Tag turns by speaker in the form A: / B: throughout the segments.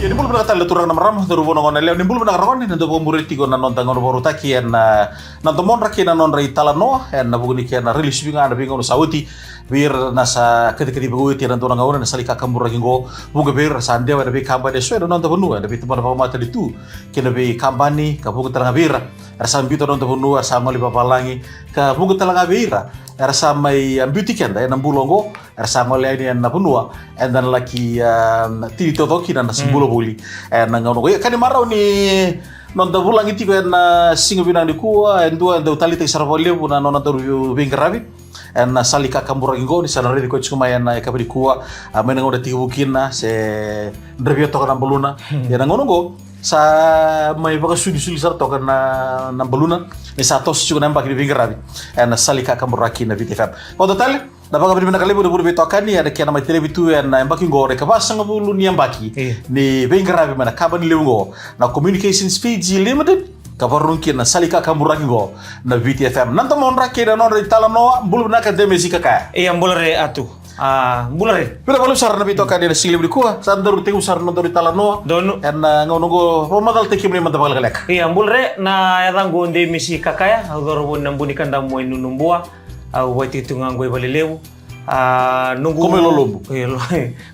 A: Jadi bulu benar kata turang nama ramah turu bono ngone leo ni bulu benar rakon ni nanti pemuriti ko nanon tangon boru taki en nanti mon raki nanon rai talano en buguni ki en rilis binga ada bingo sauti bir nasa ketika di beguti nanti orang ngawon nasa lika kambur raki go buga bir sande ada bi kamba de suwe nanti benu ada bi tempat apa mata ditu kena bi kambani ka buga terang bira rasa ambito nanti benu rasa ngoli papalangi ka buga terang bira rasa mai ambiti kenda en bulongo rasa ngoli ini en benua en dan laki ti totoki dan bulo buli nangono ko kan marau ni non da bulang iti ko en singo binang di kuwa en dua da utali te sarvole buna non da ru bingarabi en salika kambura ngo ni sanare ko chuma en ka bri kuwa amena ngoda ti bukina se drevio to kana buluna ya nangono go sa mai baka sudi sar to kana na buluna ni sa tos chu namba ki bingarabi en salika kambura kina vitefam ko total da baka brimena kale buru beto kani ada kiana mai televitu en mbaki ngore ka basanga bulu ni mbaki ni bengarabi mana kabani lewngo na communications Fiji limited kabarun kina salika kamuraki go na VTFM nanto mon rakira non ritalano bulu na ka demesi kaka
B: mbulare atu mbulare
A: pira balu sarna bito kani na sili bukua sandaru te usar non ritalano
B: donu
A: en ngono go romadal te kimni manta bagal lek
B: mbulare na yadango demesi kakaya agoro nambuni kanda mo inunumbua au waiti tungango ibalelewu nunggu
A: como lolombu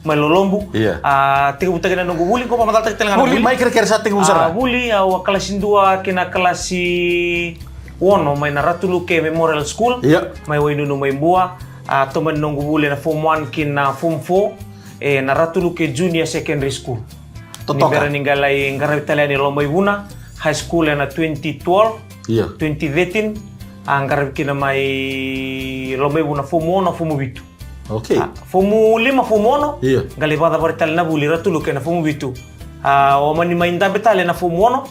B: malolombu tiga buta kena nunggu buli ko pamatal tak telengan
A: buli mai kira-kira sa tiga busara
B: buli au kelas 2 kena kelas wono mai na ratulu ke memorial school mai wai nunu mai bua teman nunggu buli na form 1 kena form 4 na ratulu ke junior secondary school
A: totoka
B: ni ngalai ngara italiani lomai buna high school na 2012 2013 anggar kina mai lomai buna fumo na fumo bitu.
A: Okay.
B: Fumo 5 fumo no. Gali pada bartal na buli ratulu kena fumo bitu. O mani mainda betale na fumo no.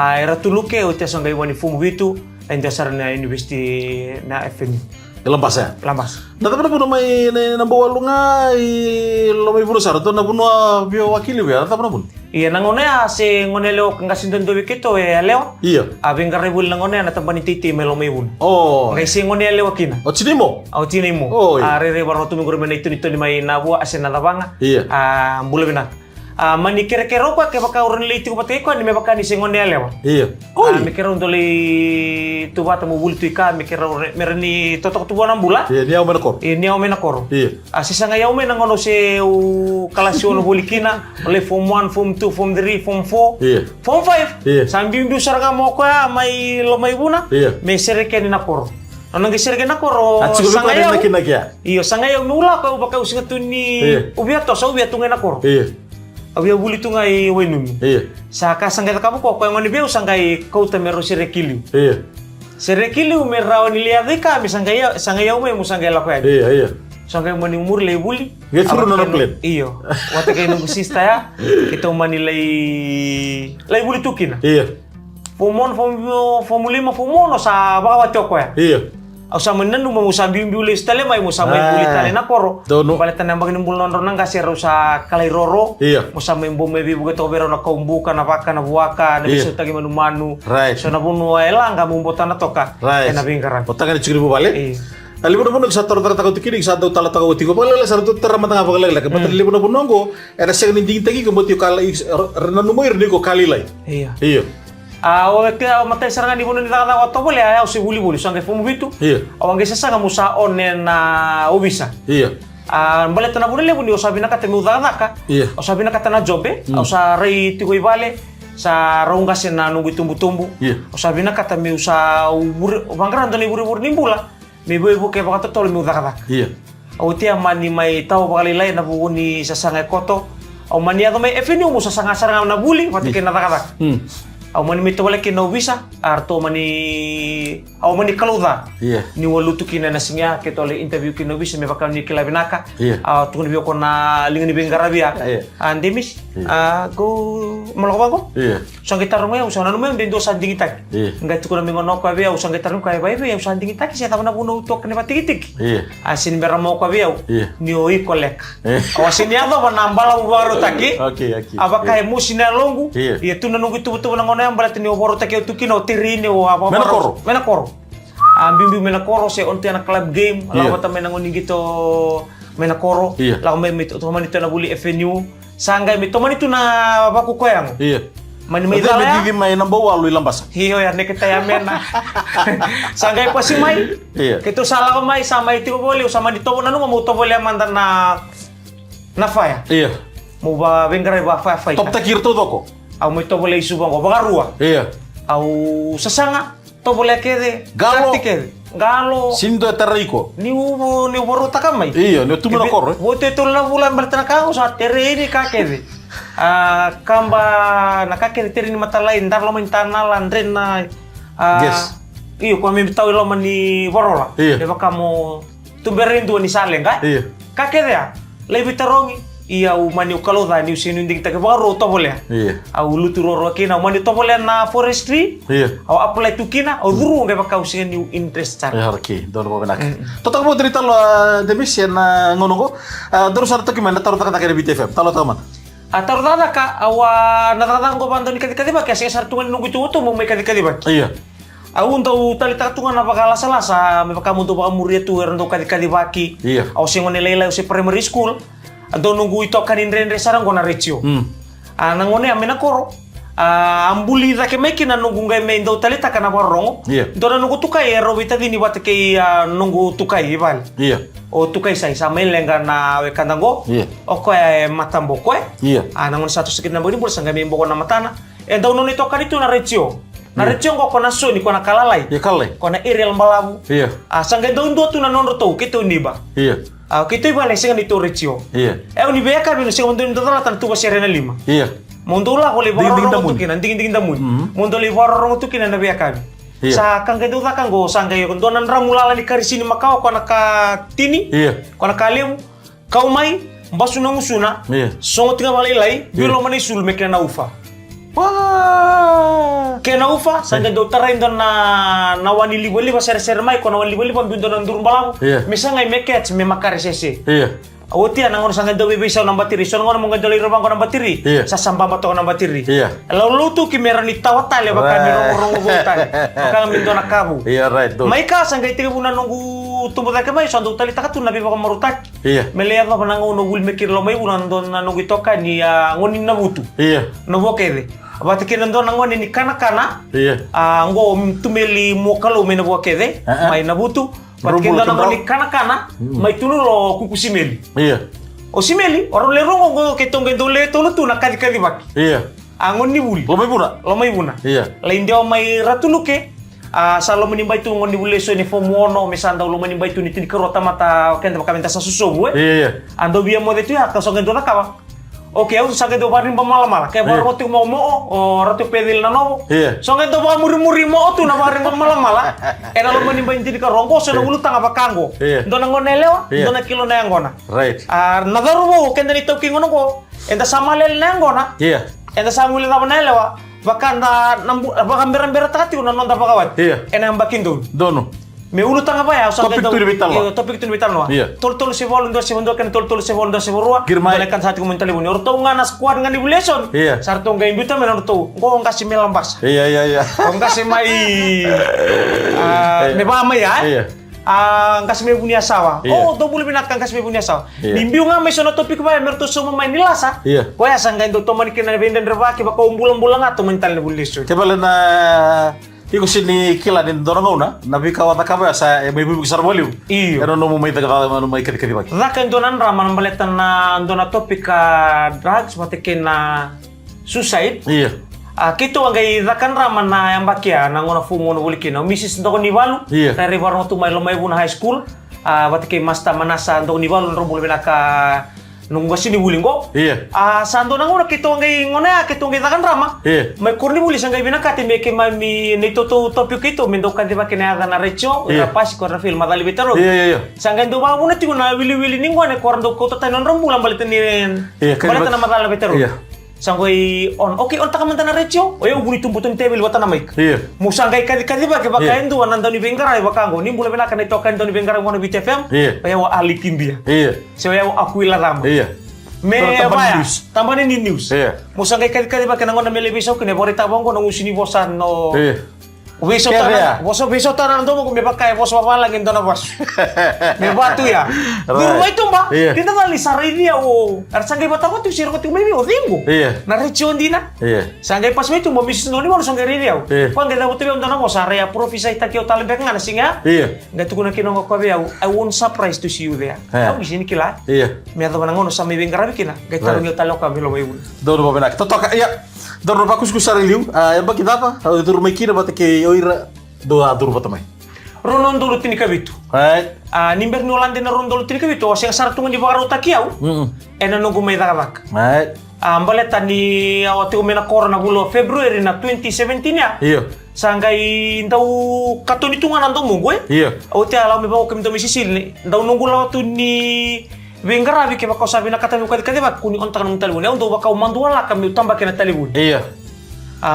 B: Ratulu ke o tiasa ngai wani fumo bitu enda sarna university na FMI.
A: Lampas ya?
B: Lampas.
A: Nata pernah puno mai na bawa lunga lomai buru sar to na puno bio wakili ya nata pernah pun.
B: Iya nangone se ngone leo ngasinton do wiketo leo.
A: Iya.
B: Abeng karibul nangone na tampani titi melomai bun.
A: Oh.
B: Ngai se ngone leo kina.
A: O chinimo.
B: O chinimo. Are barotu minggu mena itu mai nabu asen na banga.
A: Iya.
B: Mbule bena. Mani kere-kere ko ke baka urun le itu pati ko ni me baka ni se ngone leo.
A: Iya.
B: Me kere undo le tu bata mo bul tu ka me kere merni totok tu bona bula.
A: Iya, ni au menakor.
B: Ni au menakor.
A: Iya.
B: Sisa nga yau mena ngono se kelas ono bulikina, le form 1, form 2, form 3, form 4.
A: Iya.
B: Form 5.
A: Iya.
B: Sambil du sarga mo ko mai lo mai buna.
A: Iya.
B: Me sereke ni nakor. Anong gisereke nakor
A: sanga yau.
B: Iyo sanga yau nula ko baka usinga tu ni ubiato sa ubiato nga nakor.
A: Iya.
B: Abia buli tu ngai wenumi.
A: Iya.
B: Saka sangga kamu ko ngoni beu sangai kau temero serekili.
A: Iya.
B: Serekili umerawan liadika mi sangga yau me musangga la ko.
A: Iya, iya.
B: Sangga mani umur le buli.
A: Ge furu na plan.
B: Iyo. Wate kay nung sista ya. Kita mani lay buli tukina.
A: Iya.
B: Fomon fomulima fomono sa bawa choko ya.
A: Iya.
B: Au sa menendu mo sa bimbuli stale mai mo sa mai buli tale na koro. Bale tanang bagin bul non nang kasi sa kalai roro.
A: Iya.
B: Mo sa mai bombe bi buga to bero na kaumbuka na baka na buaka na biso tagi manu.
A: Right.
B: So na bunu ela nga mumbota na toka.
A: Right.
B: Na bingaran.
A: Potang ni chigri bale.
B: Iya.
A: Ali bono bono sa tor takau tikini sa do tala takau tigo pala sa tor tera matanga pala la ke patali bono bono ngo era seng ni ding tagi ke motio kala renanu mo irni ko kali lai.
B: Iya.
A: Iya.
B: Ke matay sarangan di buno nila na wato bole ay si buli-buli sangge fumu bitu.
A: Iya.
B: Awang gesa nga musa onen na ubisa.
A: Iya.
B: Bale tana buno le buno sabi na katemu daka.
A: Iya.
B: O sabi na katana jobe, o sa rei tigo ibale sa raunga na nunggu tumbu-tumbu.
A: Iya.
B: O sabi na katame sa bangran doni buri-buri nimbula. Me ibu ke baka totol mi daka.
A: Iya.
B: O tia mani mai tau bakali lai na buni sa sanga koto. O mani ato mai efenio mo sa sanga saranga na buli pati ke na daka. Au mani mito wala kina ubisa arto mani au mani kaluda ni walutu kina nasinga ke tole interview kina ubisa me bakal ni kila binaka tu ni ko na lingni bengarabia andemis go malabago sang gitar mo usana no me dendo sanding itak ngai tu ko na mingono ko abia usang gitar mo kai bai bai sanding itak sia tawna buno to kene patikitik asin beramo ko abia ni oi kolek awasin ya do banambala baro taki abaka musina longu ya tu nanu gitu betul nang yang berarti ni oboro tak tu kino tirini o apa menakoro bimbi menakoro se onti anak club game lawa ta menang oni gitu menakoro
A: Iya.
B: la me to mani to na buli avenue sangga me to mani to na baku koyang
A: Iya.
B: mani
A: Ito
B: dala
A: may may nambawa lu ilambasa.
B: hiyo ya ne kita ya mena sangga pa si mai
A: Iya.
B: kito sala ko mai sama iti boli usama dito na no mo to boli amanda na faya
A: Iya.
B: mo ba vengare ba fa fa
A: Top takir to doko.
B: au mo to boli subang ko bagarua
A: Iya.
B: au sasanga to boli kede
A: Galo.
B: kede galo
A: Sindo eteriko.
B: ni boru takamai
A: Iya, ne tu mena korre.
B: Wote to la bulan bertana kau sa tere ini kakede. Kamba na kakede tere ni mata lain dar lo mintana landren na.
A: Yes.
B: Iyo ko mi tahu lo mani borola.
A: Iya.
B: Deva kamu tumberin tu ni salen ka?
A: Iya.
B: Kakede ya. Lebih terongi. Iya u mani kalau da ni sinu ndik tak baru to boleh.
A: Iya.
B: Au luturo ro kina mani to boleh na forestry.
A: Iya.
B: Au apply tu kina au duru deva kau sing new interest car.
A: Ya harki, dono mo benak. Total mo cerita lo demis yan ngono ko. Terus ada gimana taruh tak di BTFM. Talo taman.
B: Atau tanda ka awa natatang ko bantu ni kadi ba kasi sartungan nunggu itu mo may kadi ba.
A: Iya.
B: Awun tau tali tatungan napakala salasa may pakamu to pakamuria tu erndo kadi baki.
A: Iya.
B: Aw singon nila si primary school. Ado nunggu itu kanin rendre sarang ko na retio. Nangone amena koro. Ambuli ra ke meki na nunggu ngai me ndo tali takana barongo.
A: Iya.
B: Dona nunggu tukai robita dini wat ke nunggu tukai bal.
A: Iya.
B: O tukai sai sama lenga na we kandango.
A: Iya.
B: O ko matambo ko.
A: Iya.
B: Nangon satu sakit na bodi bol sangga me mboko na matana. Daw noni to kan itu na retio. Na retio ko na so ni ko na kalalai.
A: Iya kale.
B: Ko na irel malabu.
A: Iya.
B: Sangga daw ndo tu na nono to kito niba.
A: Iya.
B: Kito iba leseng ni to retio.
A: Iya.
B: Uni be ka bino sing ndo ndo la tan tu ba serena 5.
A: Iya.
B: Mondula ko le
A: Dingin-dingin
B: baro
A: damun.
B: tu kina dingin damun. Mondoli baro tu kina na be ka.
A: Iya.
B: Sa kang kedu ta kang go sangga yo donan ramulala ni kari sini makao ko na ka tini.
A: Iya.
B: Ko na kalemu kau mai basuna musuna.
A: Iya.
B: Songo tinga malilai bilo mani sul me kena ufa.
A: Wah.
B: Kena ufa sangga do tarain don na wani liboli ba ser mai ko na wani liboli ba bindo nan durun balam.
A: Iya.
B: Misanga me catch me makare sese.
A: Iya.
B: Awoti anang sangga do bebe sa nang batiri. So ngono mo ngadali robang ko nang batiri.
A: Iya.
B: Sa samba bato ko nang batiri.
A: Iya.
B: Lalu tu kimera ni tawatale baka mi rongo botan. Baka mi do na kabu.
A: Iya right do.
B: Mai ka sangga itiga buna nunggu tumbo ta kamay so ando tali takatu na biba ko marutak.
A: Iya.
B: Melihat lo panango no gul mekir lo mai bunan don na nunggu toka ni ngonin na butu.
A: Iya.
B: No bokede. Abati kinando na ngoni ni kana-kana.
A: Iya.
B: Ngo tumeli mo kalo me na bokede. Mai na butu. Abati kinando na ngoni kana-kana. Mai tunulo kukusimeli.
A: Iya.
B: O simeli, orang lerong ngo ketong gendole tolo tu nak kadi bak.
A: Iya.
B: Angon ni buli.
A: Lo may puna.
B: Lo mai buna.
A: Iya.
B: Lain dia mai ratuluke. Salo menimbai tu ngon ni bule so ni fomono mesanda lo menimbai tu ni tin kerota mata kenta pakamenta sa susobu
A: Iya iya.
B: Ando bia mo detu ya ka so gendona kawa. Oke, aku sakit do barin pamala-mala. Kayak baru roti mau o roti pedil na novo.
A: Iya.
B: So ngento ba muri-muri mo tu na barin pamala-mala. Ena lo menimbai tin ka rongko so na ulutang apa kanggo.
A: Iya.
B: Dona ngonelewa,
A: Iya.
B: dona kilo na ngona.
A: Right.
B: Nagaru mo kenda ni toki ngono ko. Enda samalel na ngona.
A: Iya.
B: Enda samuli na banelewa. Baka na baka mbera takati una nonda pakawat.
A: Iya.
B: Ena ambakin dun.
A: Dono.
B: Me ulutang apa ya?
A: Topik tu dibital lo.
B: Topik tu dibital lo.
A: Iya.
B: Tol se volun do se vondo kan tol se vondo se vorua.
A: Girmay.
B: Balekan satu komentar libu. Orto ngana squad ngani buleson.
A: Iya.
B: Sarto ngai imbuta men orto. Ngo ngasi melambas.
A: Iya iya iya.
B: Ngasi mai me ba mai ya.
A: Iya.
B: Ngasi me punya sawa.
A: Iya.
B: Oh, do bulu binat kan ngasi me punya sawa.
A: Iya.
B: Bimbiu ngame sono topik ba merto so main nilasa.
A: Iya.
B: Ko ya sangga ndo to mani kena venden rebaki ba ko umbulang-bulang ato mental ni buleson.
A: Kebalen na iko sini kila ni dorang una nabi kawata kaba sa may bibi sar boliu.
B: Iyo.
A: Pero no mo may taga no may kadi baki.
B: Rakan donan raman baletan na dona topik drugs matekin na suicide.
A: Iya.
B: Kito angay rakan raman na yang bakia na ngona fumo no bulikin. Misis ndo ni balu.
A: Iya.
B: Dari barno tu may lomay buna high school. Batike masta manasa ndo ni balu ndo bulbe naka nung sini bulingo.
A: Iya.
B: Sando na ngona kito angay ngona kito angay rakan rama.
A: Iya.
B: May kurni bulis angay binakati meke mami nito to topik ito mendo kan diba kinaya na recho.
A: Iya.
B: Pas ko na film madali bitaro.
A: Iya iya iya.
B: Sangga ndo ba muna tigo na wili-wili ningwa ne korando ko tanan rambulan balitan ni
A: Iya,
B: balitan na madala betero.
A: Iya.
B: Sanggoy on okay on takaman na retio. Oyo buni tumputun tebel wata na mic.
A: Iya.
B: Musangay kadi ba ke baka
A: Iya.
B: endo anan doni bengara ba kango ni bula bela kan ito kan doni bengara ngono BTFM.
A: Iya.
B: Oyo alikin dia.
A: Iya.
B: So oyo akuila ramo.
A: Iya.
B: Me
A: Pero tambahan
B: ba
A: news.
B: tambahan ni news.
A: Iya.
B: Musangay kadi ba ke nangon na melebisaw kine borita bongo nang usini bosan no.
A: Iya.
B: Wiso
A: Kaya.
B: tanah, wiso tanah nando mo kung may pakai bos papalang ito na bos. May batu ya. Di rumah itu mbak,
A: Iya.
B: kita tali sarili ya o. Arsanggay bata ko tu siro ko tu may o ringo.
A: Iya.
B: Na rechon di na.
A: Iya.
B: Sanggay pas may tu mo misis no ni mo sanggay rini ya.
A: Iya.
B: Kung kita butuh yung tanah mo sa area profisa ita kyo talibek nga na singa.
A: Iya.
B: Nggak tuh kuna kinong ko ya. I won't surprise to see you there.
A: Iya.
B: Kau di sini kila.
A: Iya.
B: May ato manangono sa may bengkarabi kina. Gay tarong yung talo kami lo may un.
A: Dono ba benak. Totoka ya. Dono ba kuskus sariliu. Yang ba kita apa? Itu rumah kira bata ke oira do adur bata mai.
B: Ronon dulu tini kabitu.
A: Right.
B: Nimber nolande na ron dulu tini kabitu. Asing saratungan di bakar utakiyaw. Ena nunggu may dakabak.
A: Right.
B: Baleta ni awati umena corona bulo February na 2017 ya.
A: Iya.
B: Sanggai ndau katunitungan nando mungwe.
A: Iya.
B: Awati alam ibaw kami to misisil ni. Ndau nunggu lawatu ni Bengarabi ke bakau sabi na kata mi kadi bak kuni ontak nang talibun. Ya untuk bakau manduala kami utamba kena talibun.
A: Iya.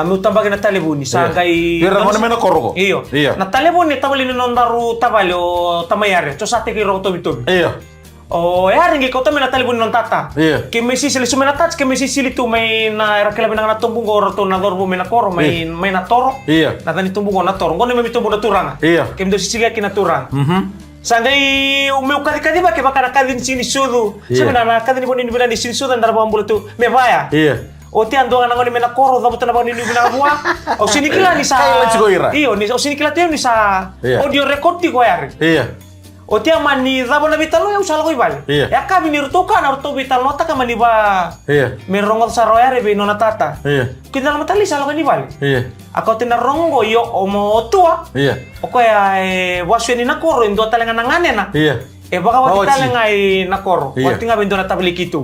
B: Mi utamba kena talibun ni sanggai.
A: Kira mana mena koroko.
B: Iyo.
A: Iya.
B: Na talibun ni tabali ni nondaru tabali o tamayare. So sate ki ro tobi tobi.
A: Iya.
B: Oh, ya ringi kau tahu talibun non tata.
A: Iya.
B: Que me sisili sumena touch, que me sisili tu may na era kila binang natumbong or to na dorbo may na koro, may na toro.
A: Iya.
B: Na tani tumbong na toro. Ngono may tumbong na turanga.
A: Iya.
B: Que me do sisili kina turang. Sangay umeu kadi ba ke bakara kadin sini sudu.
A: Iya.
B: Sabi na kadin ni bilang di sini sudu ndara bambulo tu. Me baya.
A: Iya.
B: O ti ando ngani me na koro dapat na bang ni binang buah. O sini kila ni sa.
A: Kaya let's go ira.
B: Iyo, ni o sini kila teo ni sa
A: Iya.
B: audio record ti ko yari.
A: Iya.
B: O ti mani dabo na bitalo ya usala ko ibal.
A: Iya.
B: Ya ka binirtukan arto bitalo ta ka mani ba.
A: Iya.
B: Merongol sa royare be nona tata.
A: Iya.
B: Kita naman tali salo kan ibal.
A: Iya.
B: Ako tinarongo yo omo tua.
A: Iya.
B: O kaya wasyo ni nakoro indo talengan nangane na.
A: Iya.
B: Baka wati
A: Bawat si.
B: talengai nakoro.
A: Iya.
B: Wati nga bendo na tabli kitu.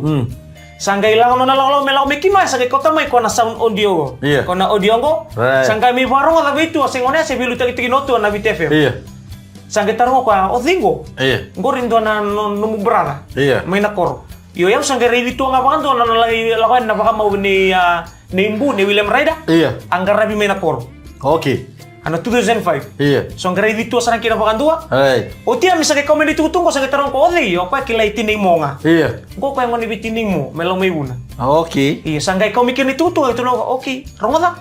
B: Sangga ilang no nalaw melaw mekima sa kota may kona sound audio go.
A: Iya.
B: Kona audio go.
A: Right.
B: Sangga mi barong na bitu asingone sa bilu tagi noto na bitefem.
A: Iya.
B: Sangga tarong ko o thingo.
A: Iya.
B: Ngorindo na numubrada.
A: Iya.
B: May nakoro. Yo yang sangga rito nga bakan to na lagi lawan na baka mau ni Imbu ni William Raida.
A: Iya.
B: Anggar rabi may nakoro.
A: Oke.
B: Ano 2005.
A: Iya.
B: So anggar rito sa nang kinabakan dua.
A: Right.
B: O tiya mi sa kay komedi tutong ko sa tarong ko odi yo pa kilay tinay mo nga.
A: Iya.
B: Ko kay ngoni bitining mo melong may una.
A: Oke.
B: Iya sanggay kau mikir itu tuh itu no okay. Rongoda.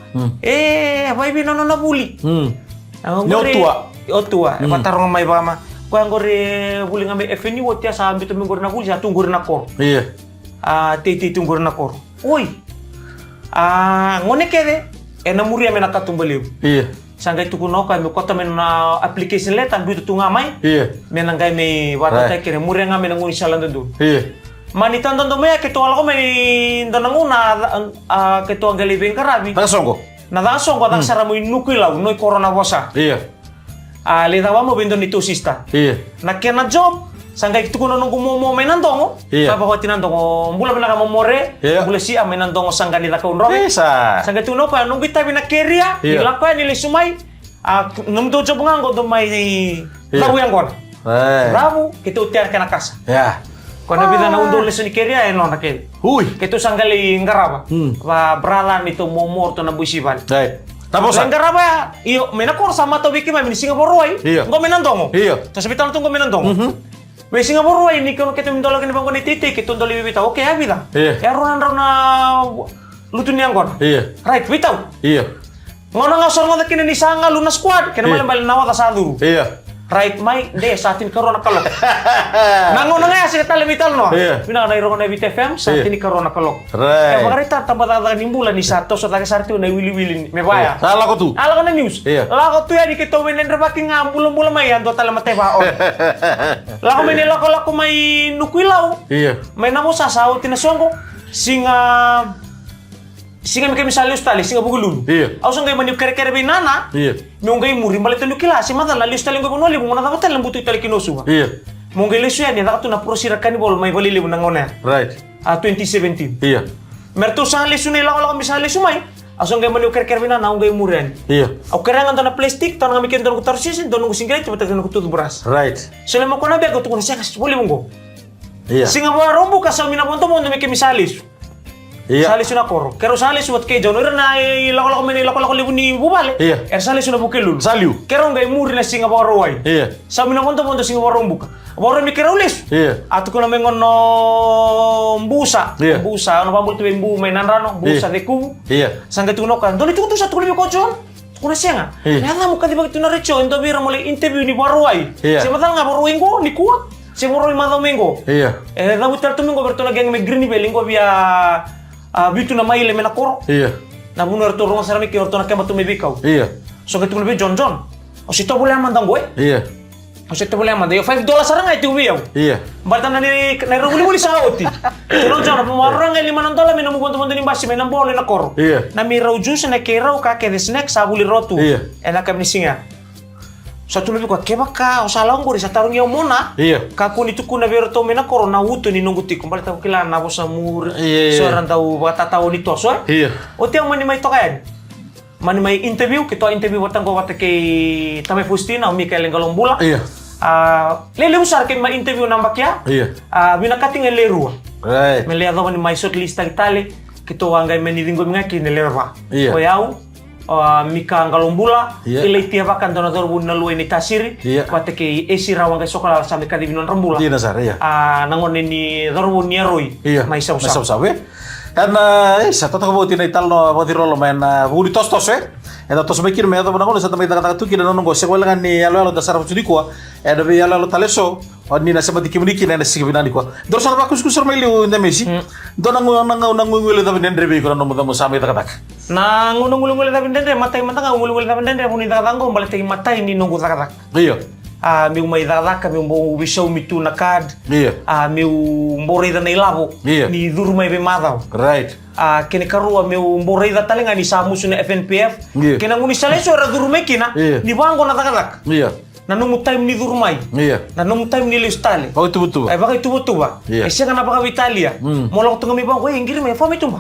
B: Apa ibi nono na buli.
A: Nyotua.
B: Otua. Patarong may bama. Ko ang gore buli nga may FNU o tiya sa ambito mong gore na buli sa tunggur na kor.
A: Iya.
B: Titi tunggur na kor. Uy. Ngone kede. Namuri ame nakatumbaliw.
A: Iya.
B: Sanggay tukuno kay mo kota men na application letan bitu tungamay.
A: Iya.
B: Menanggay may wata tay kire muri nga men nguni salan doon.
A: Iya.
B: Manitan doon may kito ala ko may dananguna kito ang galibing karabi.
A: Tasongko.
B: Nadasong ko tak sara mo inukilaw noy corona wasa.
A: Iya.
B: Litawa mo bendo nito sista.
A: Iya.
B: Nakya na job. Sanggay tukuno nung gumomo may nandongo.
A: Iya.
B: Papa ko tinandongo. Mbula ba nakamomore.
A: Iya.
B: Mbula siya may nandongo sangga nila kaunro.
A: Bisa.
B: Sanggay tuno pa nung bitabi na keria.
A: Iya.
B: Nila pa nila sumay. Nung do job nga do may
A: Iya.
B: labu yang kon.
A: Right.
B: Bravo. Kita utiar ka na kasa.
A: Ya.
B: Kung nabida na undol leso ni keria no nakil.
A: Huy.
B: Kito sanggali ngaraba. Bralan ito momor to na buisibal.
A: Right. Tapos
B: Sa ngaraba, iyo, may nakor sa mato wiki may Singapore way.
A: Iya.
B: Ngo menandongo.
A: Iya.
B: Sa bitan tong menandongo. May Singapore way ni kono kito mindolo kini bangko ni titi kito ndoli bibita. Okay, abida.
A: Iya.
B: Ya ronan na lutun yang kon.
A: Iya.
B: Right, bitaw.
A: Iya.
B: Ngono nga sorno da kini ni sanga luna squad. Kena
A: Iya.
B: malam nawa ta saduru.
A: Iya.
B: Right, may de sa atin karon nakalok. Nangono nga sa tali bital no.
A: Iya.
B: Pina na iro na BTFM sa
A: Iya.
B: atin karon nakalok.
A: Right.
B: Kaya magarita tambah ni bulan ni sato sa taga sarti na wili-wili me baya.
A: Salah ko tu.
B: Ala ko na news.
A: Iya.
B: Ala ko tuya di kito wenen rabaking nga bulan-bulan may ando tala matay baon. La ko menela ko may nukilaw.
A: Iya.
B: May namo sa sawo tinasongo. Singa mi kami salius tali singa bugulun.
A: Iya.
B: Ausang gay mani kere-kere binana.
A: Iya.
B: Mungay muri balik tanu kila si mata lalius tali ngobon wali muna dapat tali butu tali kinosu.
A: Iya.
B: Mungay lesu ya ni nakatu na prosira kanibol may balili muna ngone.
A: Right.
B: 2017.
A: Iya.
B: Mertu sa lesu ni lako misal lesu may. Ausang gay mani kere-kere binana ungay murian.
A: Iya.
B: Au kerangan to na plastik to nga mikin to ko tarsisin to nung singray to tagan ko beras.
A: Right.
B: Sila mo ko na biag to ko siya kasi boleh monggo.
A: Iya.
B: Singa mo rombo ka sa minaponto mo ndumi kemisalis.
A: Iya.
B: Salis na koro. Kero salis wat kay John ira na lako libu ni bubale.
A: Iya.
B: Salis na bukelul.
A: Saliu.
B: Kero ngay muri na singa rawai.
A: Iya.
B: Sa minaponto mo singa rombo ka. Boro mi kero ulis.
A: Iya.
B: Atu ko na mengon no busa.
A: Iya.
B: Busa ano pambul tu mbu may nanrano busa
A: Iya.
B: de ku.
A: Iya.
B: Sangga tuno kan. Doli tu sa tulo ko John. kuna senga.
A: Iya.
B: Nada mo kadi bagito na recho endo bira mo interview ni Baruay.
A: Iya.
B: Si matal nga Baruay ngo ni kuwa. Si Baruay Domingo.
A: Iya.
B: Da butal tumingo berto na gang me green belingo via bitu na maile me na koro.
A: Iya.
B: Na buno erto ronga sarami ki orto na kema tu me bikau.
A: Iya.
B: So ketu lebih John. O si to boleh amandang gue.
A: Iya.
B: O si to boleh amandang. Yo $5 sarang ay tu biyaw.
A: Iya.
B: Baltan na ni muli sa oti. Tulong John, pumarang ay $5 may namupunta ni basi may nambole na koro.
A: Iya.
B: Na miraw juice na keraw ka ke the snack sa buli rotu.
A: Iya.
B: Enak kami singa. Sa tuloy ko keba ka o sa lang ko sa tarong yaw mona.
A: Iya.
B: Ka kuni tu kuna vero to mena koro na uto ni nunguti kumbali ta kila na bosa mur.
A: Iya.
B: So ran tau bata tau ni to so.
A: Iya.
B: O tiang mani may to kayan. Mani may interview kito interview watang ko wate kay Tame Fustina o Mikael Ngalombula.
A: Iya.
B: Lele usar kay ma interview nambak ya.
A: Iya.
B: Binakating leru.
A: Right.
B: Melihat mani may short list tali kito angay mani ringo ngaki ni lerva.
A: Iya.
B: O yau Mika Ngalombula
A: Iya.
B: ilay tiabakan donador bu naluay ni tasiri
A: Iya.
B: wate kay esi rawang kay sokala sa Mika Divinon Rambula.
A: Iya Nazar, iya.
B: Nangon ni dorbu ni Roy.
A: Iya.
B: May saw
A: sabe. Kan sa totoo mo tinaital no pati rolo men buli tos eta tos mekir me ado nangol sa tamay kata tu kina nongo se wala ni alo da sarap tudi ko eda be alo taleso ni na sabati kimuni kina na sigibinani ko dor sarap kus kusur mai liu nda mesi do nangu wele da benden rebe ko no mo samay kata
B: Na ngulung-ngulung da bendende matay matanga ngulung da bendende puni da tango balate matay ni nungu takatak.
A: iya
B: Meu may dadaka meu mo bisau mitu na kad.
A: iya
B: Meu morida na ilabo.
A: Iya.
B: Ni durmay be madaw.
A: right
B: Kini karua meu morida talinga ni samusu na FNPF.
A: Iya.
B: Kina nguni saleso ra durmay kina.
A: Iya.
B: Ni bango na takatak.
A: iya
B: Na nungu time ni durmay.
A: iya
B: Na nungu time ni listali.
A: oh itu betul
B: Ay baka itubo ba?
A: Iya.
B: Siya ka napaka Italia. Molang tunga mi bang ko ingir me fami tumba.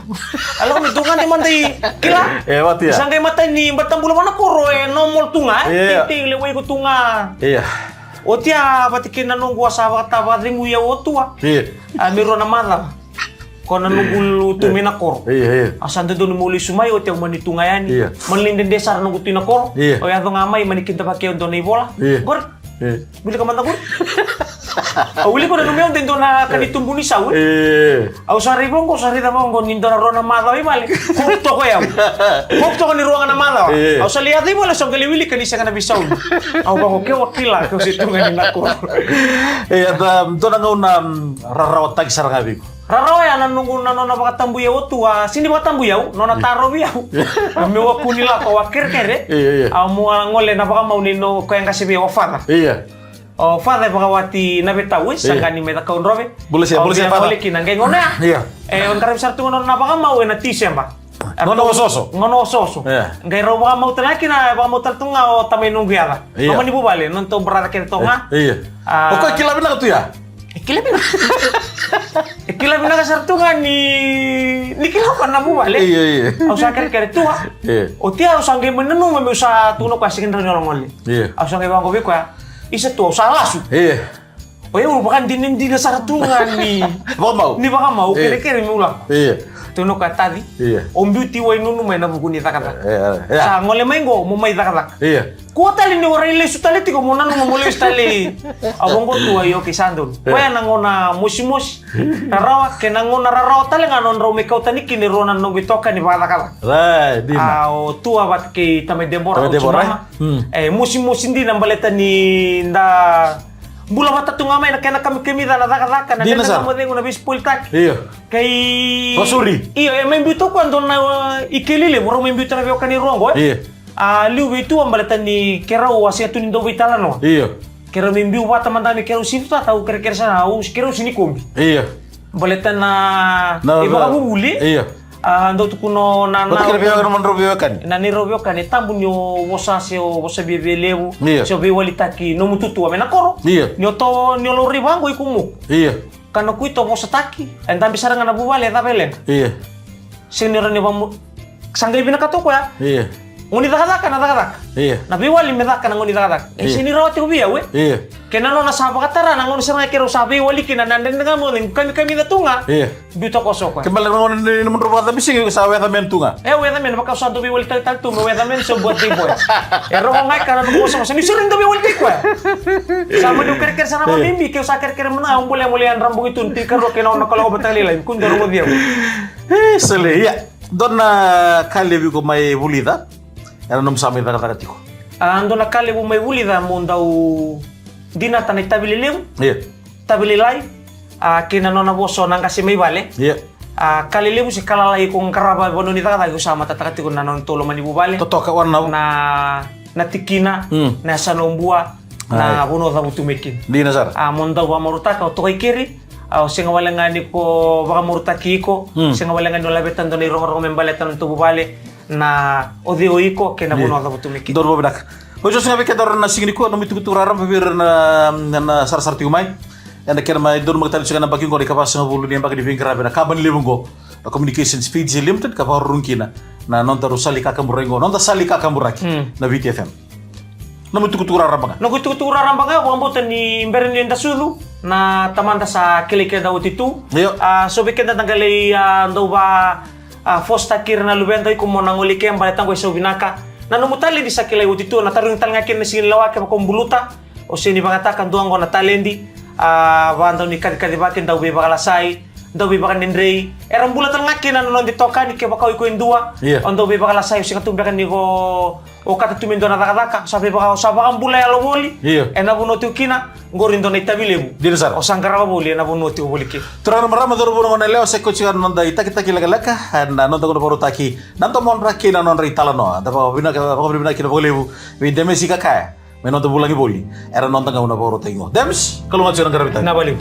B: Alam mi tunga ni manday kila.
A: Wat ya.
B: Isang kay matay ni batang bulan mana koro no mol tunga.
A: Iya.
B: Titing leway ko tunga.
A: iya
B: O tia batikin na nung asawa ka tabadring uya o tua.
A: iya
B: Miro na madam. Ko na nung tumina koro.
A: iya
B: Asan doon muli sumay o tiang manitungayan.
A: Iya.
B: Manlinden desar nung gutina koro.
A: Iya.
B: O yato nga may manikinta pa kayo doon na ibola.
A: Iya.
B: Gor,
A: iya
B: bili ka man ta gor. Uli ko na numiyaw din doon na kanitumbo ni Saul. Au sari bong ko sari da bong ko nindo na ro na madaw ibali. Kokto ko yaw. Kokto ko ni ruangan na madaw.
A: Eh.
B: Au sali ati mo la song kaliwili kanisa ka na bisaw. Au ba ko ke wakila ko si tungan ni nako.
A: iya do na rarawat tag sarangabi ko
B: Raraway anan nunggu na nona bakatambuyaw tua. Sini bakatambuyaw nona taro biyaw. Mi wakunila ko wakir kere.
A: Iya.
B: Au mo ngole na baka maunino ko yang kasih biyaw fata.
A: iya
B: O fata bakawati na betawis sangani meta kaun robe.
A: Boleh siya fata.
B: Boleh kinang kay ngone.
A: iya
B: On karib sartu ngono na baka mau na tisem ba.
A: Ngono ososo.
B: Ngono ososo.
A: Iya.
B: Ngai ro baka mau talaki na baka mau tartunga o tamay nung biara.
A: Iya.
B: Mama ni bubale non to berada ken tonga.
A: iya oke kilabin na to ya
B: Ikilabin. Ikilabin na sartunga ni kilapan na bubale.
A: iya
B: Au sakar kare tua.
A: iya
B: O tia au sangai menenu me usa tuno kwasikin ro ngolong
A: iya
B: Au sangai bang ko ya. Isa tu salah su.
A: iya
B: O ya bukan dinin di sartunga ni.
A: mau
B: Ni baka mau
A: Iya.
B: kere-kere mi ulang.
A: iya
B: Tuno ka tadi.
A: iya
B: Om beauty way nunu may nabukuni takata.
A: iya
B: Sa ngole mengo mo may takata.
A: iya
B: Ko tali ni ora ile sutali tiko mo nanu mo le stali. Abong ko tuwa yo kisandon. Kaya nangona musimos. Narawa ke nangona rarawa tali nganon raw me kautani kini ronan no bitoka ni bala kala.
A: right dina
B: O tuwa bat ke tame Deborah.
A: Tame Deborah,
B: Musim hindi nang baleta ni nda Bula mata tu ngamay na kaya kami kami na daka na
A: Dina, sir.
B: mo dingo na bispul tak.
A: iya
B: Kay
A: Pasuri.
B: Iyo, may mbito ko andon na ikilili, muro may mbito na biyo kani rongo.
A: iya
B: Liu itu ang balatan ni Kerau wasi atu nindo bitala no.
A: iya
B: Kerau mimbiu bata mandami Kerau sifta tahu kira-kira sana au Kerau sini kombi.
A: iya
B: Balatan na
A: Na-
B: iba ka bubuli.
A: iya
B: Ando tu kuno na
A: Ba't kira biya naman robyo kan?
B: na ni robyo kan tambun yo wosa bibe lewu.
A: Iya.
B: So be walita ki no mututu ame na koro.
A: Iya.
B: Ni oto ni lo ribango ikumu.
A: iya
B: Kano kuito wosa taki. Endam bisara ngana buwale ta belen.
A: iya
B: Senira ni bamu sanggay binakato ko ya.
A: iya
B: Nguni dakadak na dakadak.
A: iya
B: Na biwali medak na nguni dakadak.
A: Iya.
B: Sini rawat ko biya we.
A: iya
B: Kena no na saba katara na nguni sa kero sabi wali kina nanden nga mo kami na tunga.
A: iya
B: Bito ko so ko.
A: kembali naman naman robyo tapi sih sawe ta mentunga
B: We men baka sa do biwali tal tu we men so buat di boy. Ero ko ngai kana ko so ni surin do biwali ko. Sama do ker sana mimbi ke sa ker mana ang boleh rambung itu ti kero kena na kalau batali lain kun daro dia.
A: sele iya donna kalle bi ko may bulida Era nom sami daga tiko.
B: Ando na kale mo may wuli da mo daw dina tanay tabililew,
A: Iya.
B: tabililay, kinano na boso nang kasi may bale.
A: Iya.
B: Kaliliw si kalalay kung karaba bono ni tayo sama tatakati ko nanon tulo man ibubale.
A: Totoka warna
B: Na tikina, na sanombua, na buno da butumikin.
A: di nasar.
B: Mondaw ba maruta ka to kay kiri. Singa wala nga ni ko baka maruta kiko, singa wala nga no labetan do ni rongo membaletan to bubale na odio iko kena buno da butumikin.
A: Dor bobedak. Ojo singa beke dor na singni ko no mitu raram bibir na sar tiumai. Anda kena mai dor magtali sanga na baking ko di kapas nga bulu ni bagi di bingkara bena kaban libungo. Communication speed is limited ka par runkina. Na non taru sali ka kamurengo, non ta sali ka kamuraki na VTFM. No mitu raram banga.
B: No kutu raram banga ko ambotan ni imberin ni dasulu na tamanda sa kilike daw titu.
A: Iyo.
B: So bikin na tanggalay daw ba fosta kir na lubento ko mo nangulike ang balitang ko sa binaka. Nanumutali di sa kilay utitu na tarung talngakin na sige lawake makumbuluta o sini bangatakan duang ko na talendi bandaw ni kadikadibakin daw be bakalasay daw be bakan nindrey erang bulat talngakin na non ditoka ni ke bakaw ko indua on daw be bakalasay si katumbakan ni ko o kata tumindo na takataka sabi bakaw sa bakang bulay alomoli ena buno tiukina ngorindo na itabilebu
A: Di nasar.
B: o sangkara boli ena buno tiu bolike.
A: Turana marama dor bono ngone leo seko chigan nonda itaki lagalaka na nonda gono boru taki nanto mon raki na non ritala no da ba bina ka ba bina ki na bolebu vi demesi ka kaya menonto bulangi boli era nonda ngona boru tingo dems kalau ngajur garabita
B: Na balibu.